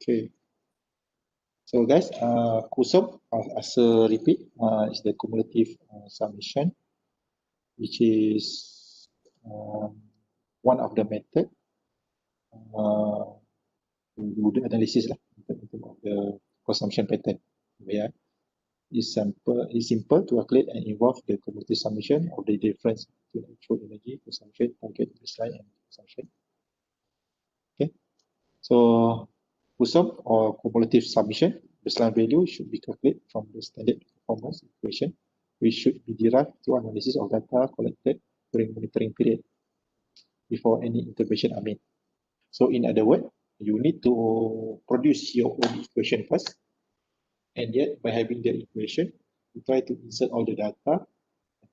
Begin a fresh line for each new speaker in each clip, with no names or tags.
Okay. So guys, CUSUM, as a repeat, is the cumulative summation, which is one of the method to do the analysis lah, in terms of the consumption pattern. Yeah. It's simple to calculate and involve the cumulative summation of the difference between actual energy consumption, target baseline, and consumption. Okay. So CUSUM or cumulative summation baseline value should be calculated from the standard performance equation, which should be derived through analysis of data collected during monitoring period before any intervention are made. So in other words, you need to produce your own equation first, and yet by having the equation, you try to insert all the data,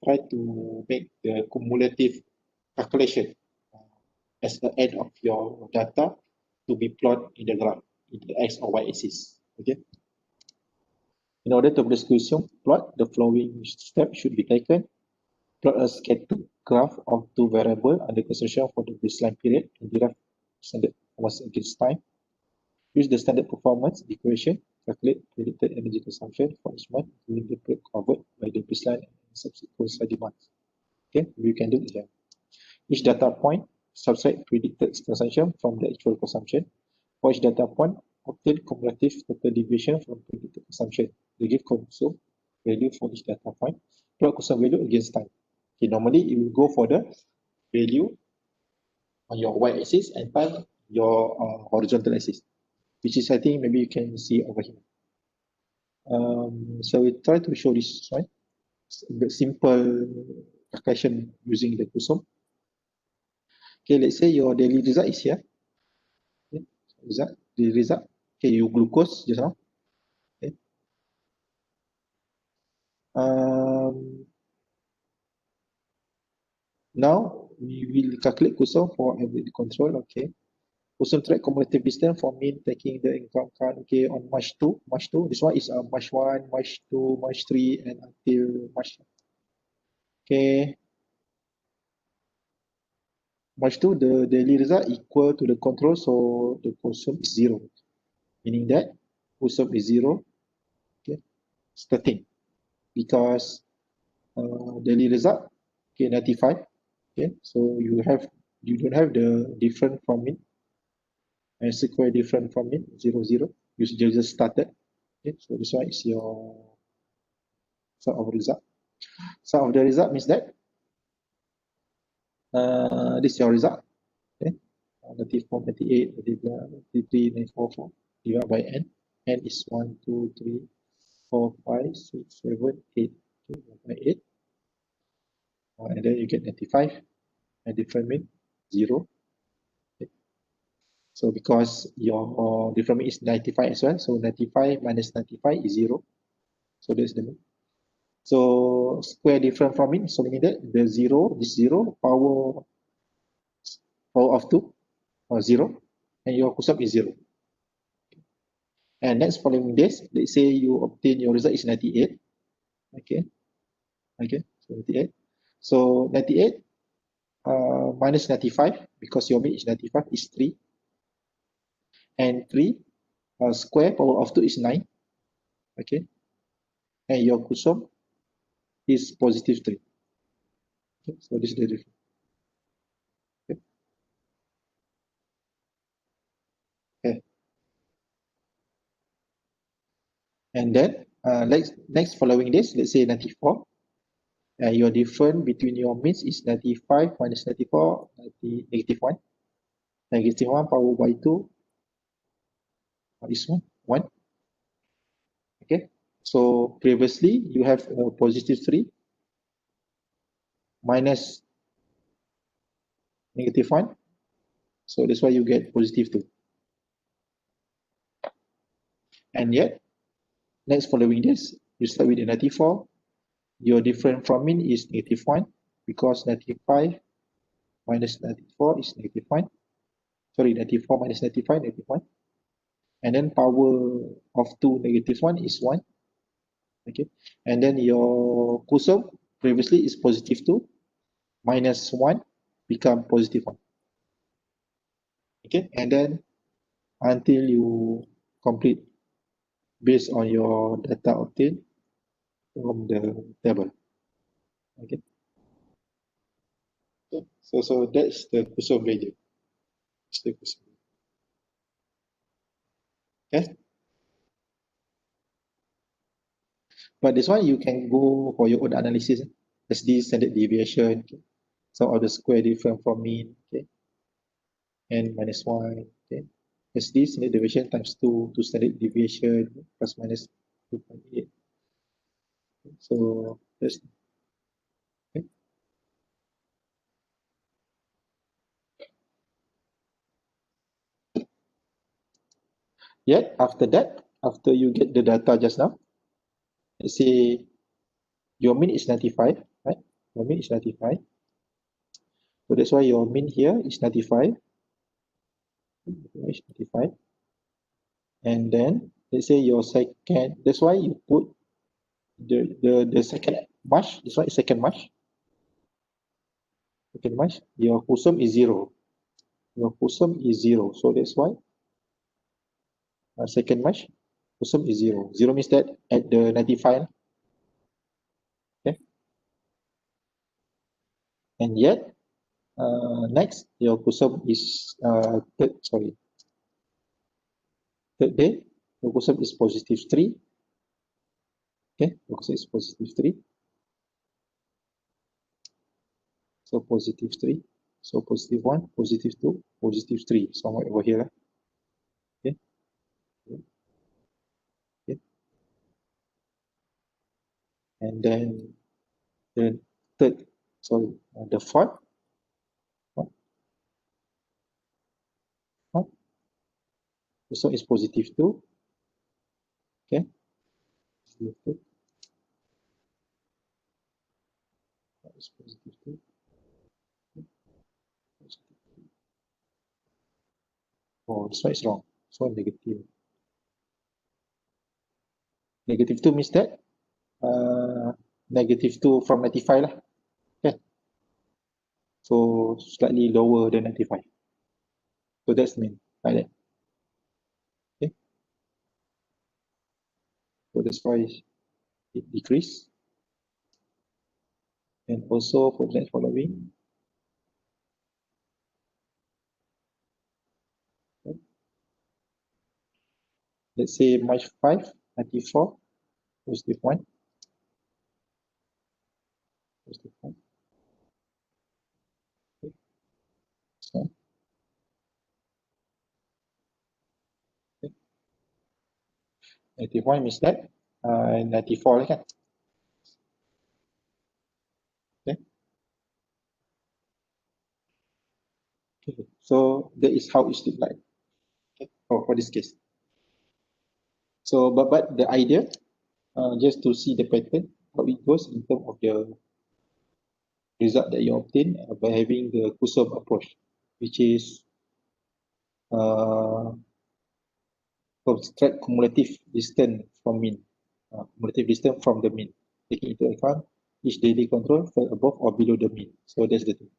try to make the cumulative calculation as the end of your data to be plotted in the graph, in the X or Y axis. Okay. In order to produce CUSUM plot, the following steps should be taken. Plot a scattered graph of two variables under consideration for the baseline period and derive standard performance against time. Use the standard performance equation, calculate predicted energy consumption for each month during the period covered by the baseline and subsequent study months. Okay, we can do it here. Each data point subtract predicted consumption from the actual consumption. For each data point, obtain cumulative total deviation from predicted consumption. They give CUSUM value for each data point. Plot CUSUM value against time. Okay, normally you will go for the value on your y-axis and time your horizontal axis, which is, I think, maybe you can see over here. So we try to show this one. The simple calculation using the CUSUM. Okay, let's say your daily result is here. Okay, the result. Okay, you glucose just now. Okay. Now we will calculate CUSUM for every control. Okay. CUSUM track cumulative distance for mean taking the income count. Okay, on March 2. This one is March 1, March 2, March 3, and until March. Okay. March 2, the daily result equal to the control, so the CUSUM is 0. Meaning that CUSUM is 0. Okay. Starting. Because daily result, okay, 95. Okay, so you don't have the different from it, and square different from it, 0, 0. You just started. Okay, so this one is your sum of result. Sum of the result means that this is your result. Okay, 94, 98, 93, 94, 4 divided by n. N is 1, 2, 3, 4, 5, 6, 7, 8. Okay, 1 by 8. And then you get 95. And different mean 0. Okay. So because your different mean is 95 as well, so 95 minus 95 is 0. So that's the mean. So square different from it, so meaning that the 0, this 0, power of 2, or 0, and your CUSUM is 0. And next following this, let's say you obtain your result is 98. Okay, so 98. So 98 minus 95, because your mean is 95, is 3. And 3 square power of 2 is 9. Okay, and your CUSUM is positive 3. Okay, so this is the difference. Okay. Okay. And then next following this, let's say 94. Your difference between your means is 95 minus 94, negative 1. Negative 1 power by 2 is 1. Okay, so previously you have positive 3 minus negative 1. So that's why you get positive 2. And yet, next following this, you start with the 94. Your difference from mean is negative 1, because 95 minus 94 is negative 1. Sorry, 94 minus 95, negative 1. And then power of 2 negative 1 is 1. Okay, and then your CUSUM previously is positive 2 minus 1 become positive 1. Okay, and then until you complete based on your data obtained from the table. Okay. So that's the CUSUM value. It's the CUSUM. Okay. But this one you can go for your own analysis. SD standard deviation. Okay. Some of the square different from mean. Okay. N minus 1. Okay. SD standard deviation times 2 to standard deviation plus minus 2.8. So that's okay. Yet after that, after you get the data just now, let's say your mean is 95, right? Your mean is 95. So that's why your mean here is 95. Is 95. And then let's say your second, that's why you put the second march, this one is second march. Second march, your CUSUM is 0. Your CUSUM is 0. So that's why second march, CUSUM is 0. 0 means that at the 95. Okay. And yet next, your CUSUM is third day, your CUSUM is positive 3. Okay, your CUSUM is positive 3. So positive 3. So positive 1, positive 2, positive 3. Somewhere over here. Okay. Okay. And then the third, the fourth, CUSUM is positive 2. Okay. Positive 2. Is positive 2. Oh, this one is wrong. This one negative. Negative 2 means that negative 2 from 95 lah. Okay. So slightly lower than 95. So that's mean like that. Okay. So that's why it decrease. And also for the next following, okay. Let's say March 5, 94, positive 1. Positive 1. Okay. So, okay. 91 means that 94 lah kan. Okay. Okay. So that is how it look like. Okay. For this case. So but the idea just to see the pattern, how it goes in terms of the result that you obtain by having the CUSUM approach, which is subtract cumulative distance from mean, cumulative distance from the mean, taking into account each daily control fell above or below the mean. So that's the thing.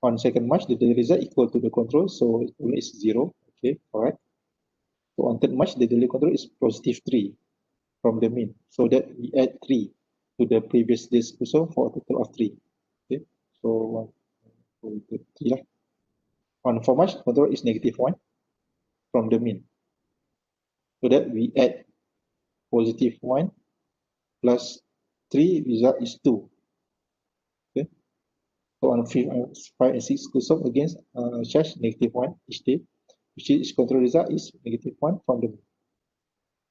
On second March, the daily result equal to the control, so it is 0. Okay, correct. So on third March, the daily control is positive 3 from the mean. So that we add 3 to the previous day's CUSUM for a total of 3. Okay, so 1, 2, 3 lah. On 4 March, control is negative 1 from the mean. So that we add positive 1 plus 3, result is 2. Okay. So on 5 and 6 CUSUM against charge negative 1 each day, which is control result is negative 1 from the mean.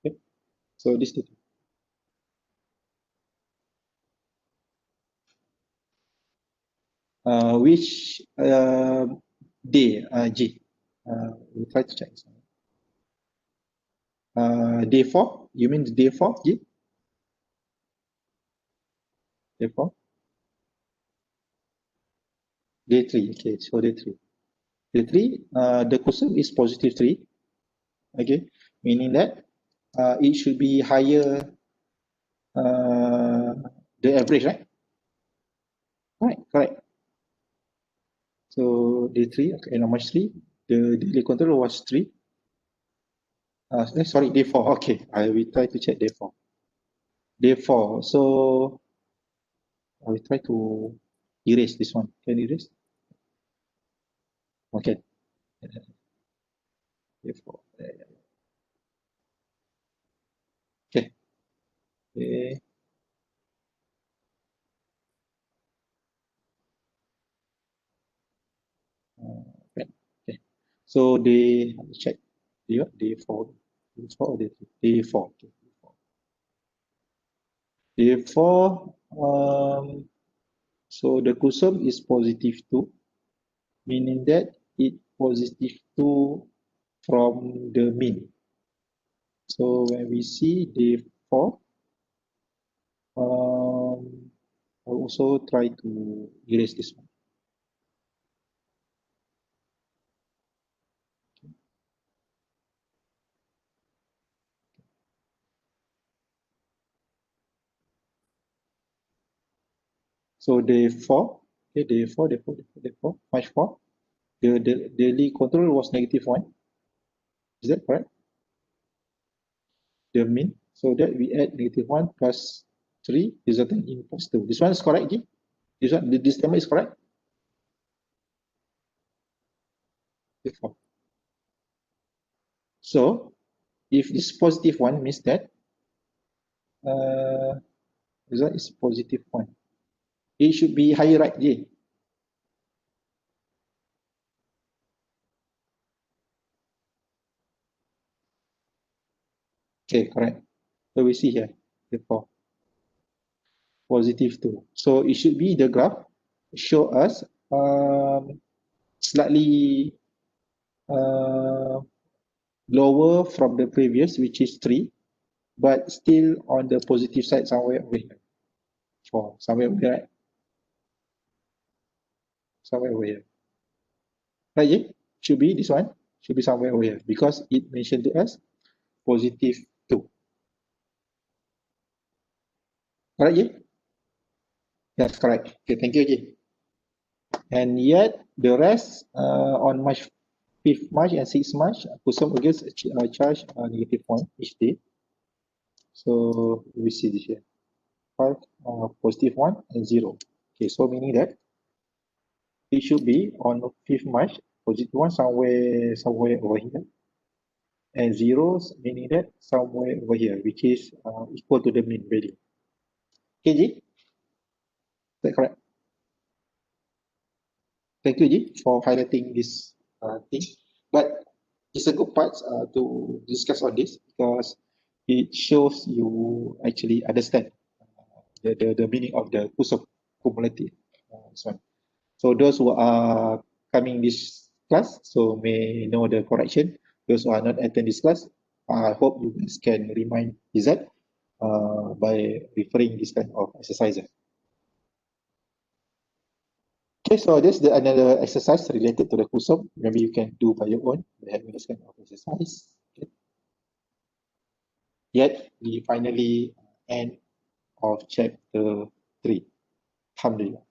Okay. So this is which day, G? We'll try to check. Day 4, you mean day 4, G? Day 4? Day 3, okay, so day 3. Day 3, the CUSUM is positive 3, okay, meaning that it should be higher the average, right? Right, correct. So day 3, okay, and March 3, the daily control was 3. Sorry, day 4. Okay, I will try to check day 4. Day 4. So I will try to erase this one. Can you erase? Okay. Day 4. Okay. Okay. Right. Okay. So day, let me check. Day 4. Day 4 or day 3? Day 4. Okay. Day 4, so the CUSUM is positive 2, meaning that it positive 2 from the mean. So when we see day 4, I'll also try to erase this one. So day 4, okay, day 4, March 4, the daily control was negative 1. Is that correct? The mean. So that we add negative 1 plus 3 resulting in positive. This one is correct, G? This statement is correct? Day 4. So if this positive 1 means that uh, result is positive 1. It should be higher, right, J? Okay, correct. So we see here, therefore, positive 2. So it should be the graph show us slightly uh, lower from the previous, which is 3, but still on the positive side somewhere over here. 4, somewhere over here, right? Somewhere over here. Right, yeah? Should be this one. Should be somewhere over here because it mentioned to us positive 2. Correct, yeah? That's correct. Okay, thank you, Jay. And yet, the rest on March 5th March and 6th March, CUSUM against charge negative 1 each day. So we see this here. 5, positive 1 and 0. Okay, so meaning that it should be on 5th March, positive 1 somewhere over here, and zeros meaning that somewhere over here, which is equal to the mean value. Okay, Ji? Is that correct? Thank you, Ji, for highlighting this thing. But it's a good part to discuss on this because it shows you actually understand the meaning of the CUSUM cumulative. So, so those who are coming this class, so may know the correction. Those who are not attend this class, I hope you guys can remind Izzat by referring this kind of exercises. Okay, so this is another exercise related to the CUSUM. Maybe you can do by your own. We have this kind of exercise. Okay. Yet we finally end of chapter 3. Alhamdulillah.